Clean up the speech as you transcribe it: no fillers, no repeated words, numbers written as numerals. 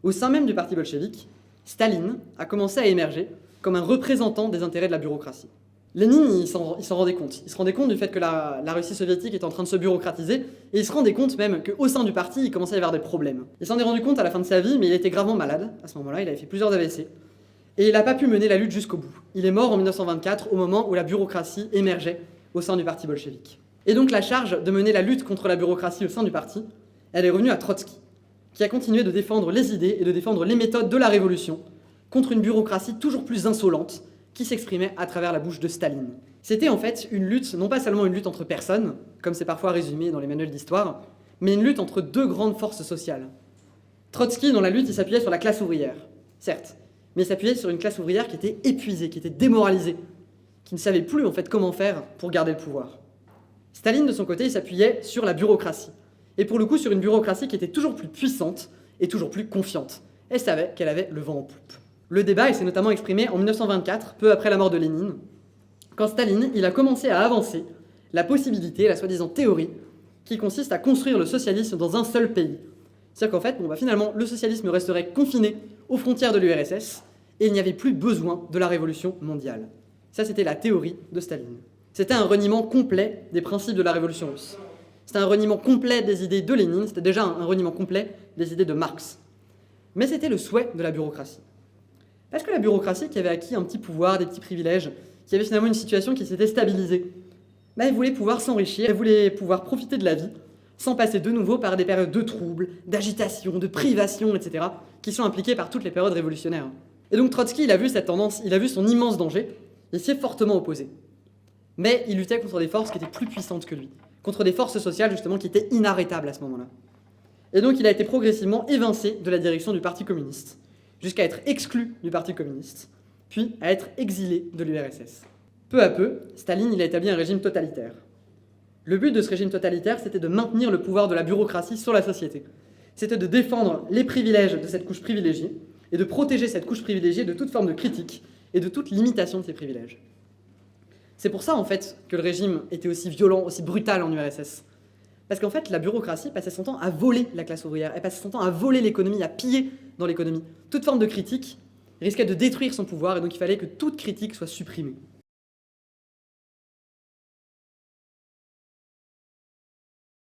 Au sein même du parti bolchevique, Staline a commencé à émerger comme un représentant des intérêts de la bureaucratie. Lénine, il s'en rendait compte. Il se rendait compte du fait que la Russie soviétique était en train de se bureaucratiser, et il se rendait compte même qu'au sein du parti, il commençait à y avoir des problèmes. Il s'en est rendu compte à la fin de sa vie, mais il était gravement malade à ce moment-là, il avait fait plusieurs AVC, et il n'a pas pu mener la lutte jusqu'au bout. Il est mort en 1924, au moment où la bureaucratie émergeait au sein du parti bolchevique. Et donc la charge de mener la lutte contre la bureaucratie au sein du parti, elle est revenue à Trotsky, qui a continué de défendre les idées et de défendre les méthodes de la révolution contre une bureaucratie toujours plus insolente qui s'exprimait à travers la bouche de Staline. C'était en fait une lutte, non pas seulement une lutte entre personnes, comme c'est parfois résumé dans les manuels d'histoire, mais une lutte entre deux grandes forces sociales. Trotsky, dans la lutte, il s'appuyait sur la classe ouvrière, certes, mais il s'appuyait sur une classe ouvrière qui était épuisée, qui était démoralisée, qui ne savait plus en fait comment faire pour garder le pouvoir. Staline, de son côté, il s'appuyait sur la bureaucratie, et pour le coup sur une bureaucratie qui était toujours plus puissante et toujours plus confiante. Elle savait qu'elle avait le vent en poupe. Le débat s'est notamment exprimé en 1924, peu après la mort de Lénine, quand Staline il a commencé à avancer la possibilité, la soi-disant théorie, qui consiste à construire le socialisme dans un seul pays. C'est-à-dire qu'en fait, finalement, le socialisme resterait confiné aux frontières de l'URSS et il n'y avait plus besoin de la révolution mondiale. Ça, c'était la théorie de Staline. C'était un reniement complet des principes de la révolution russe. C'était un reniement complet des idées de Lénine, c'était déjà un reniement complet des idées de Marx. Mais c'était le souhait de la bureaucratie. Parce que la bureaucratie, qui avait acquis un petit pouvoir, des petits privilèges, qui avait finalement une situation qui s'était stabilisée, elle voulait pouvoir s'enrichir, elle voulait pouvoir profiter de la vie, sans passer de nouveau par des périodes de troubles, d'agitation, de privation, etc., qui sont impliquées par toutes les périodes révolutionnaires. Et donc Trotsky, il a vu cette tendance, il a vu son immense danger, et s'y est fortement opposé. Mais il luttait contre des forces qui étaient plus puissantes que lui, contre des forces sociales justement qui étaient inarrêtables à ce moment-là. Et donc il a été progressivement évincé de la direction du Parti communiste, jusqu'à être exclu du Parti communiste, puis à être exilé de l'URSS. Peu à peu, Staline il a établi un régime totalitaire. Le but de ce régime totalitaire, c'était de maintenir le pouvoir de la bureaucratie sur la société. C'était de défendre les privilèges de cette couche privilégiée et de protéger cette couche privilégiée de toute forme de critique et de toute limitation de ses privilèges. C'est pour ça, en fait, que le régime était aussi violent, aussi brutal en URSS. Parce qu'en fait, la bureaucratie passait son temps à voler la classe ouvrière, elle passait son temps à voler l'économie, à piller dans l'économie. Toute forme de critique risquait de détruire son pouvoir, et donc il fallait que toute critique soit supprimée.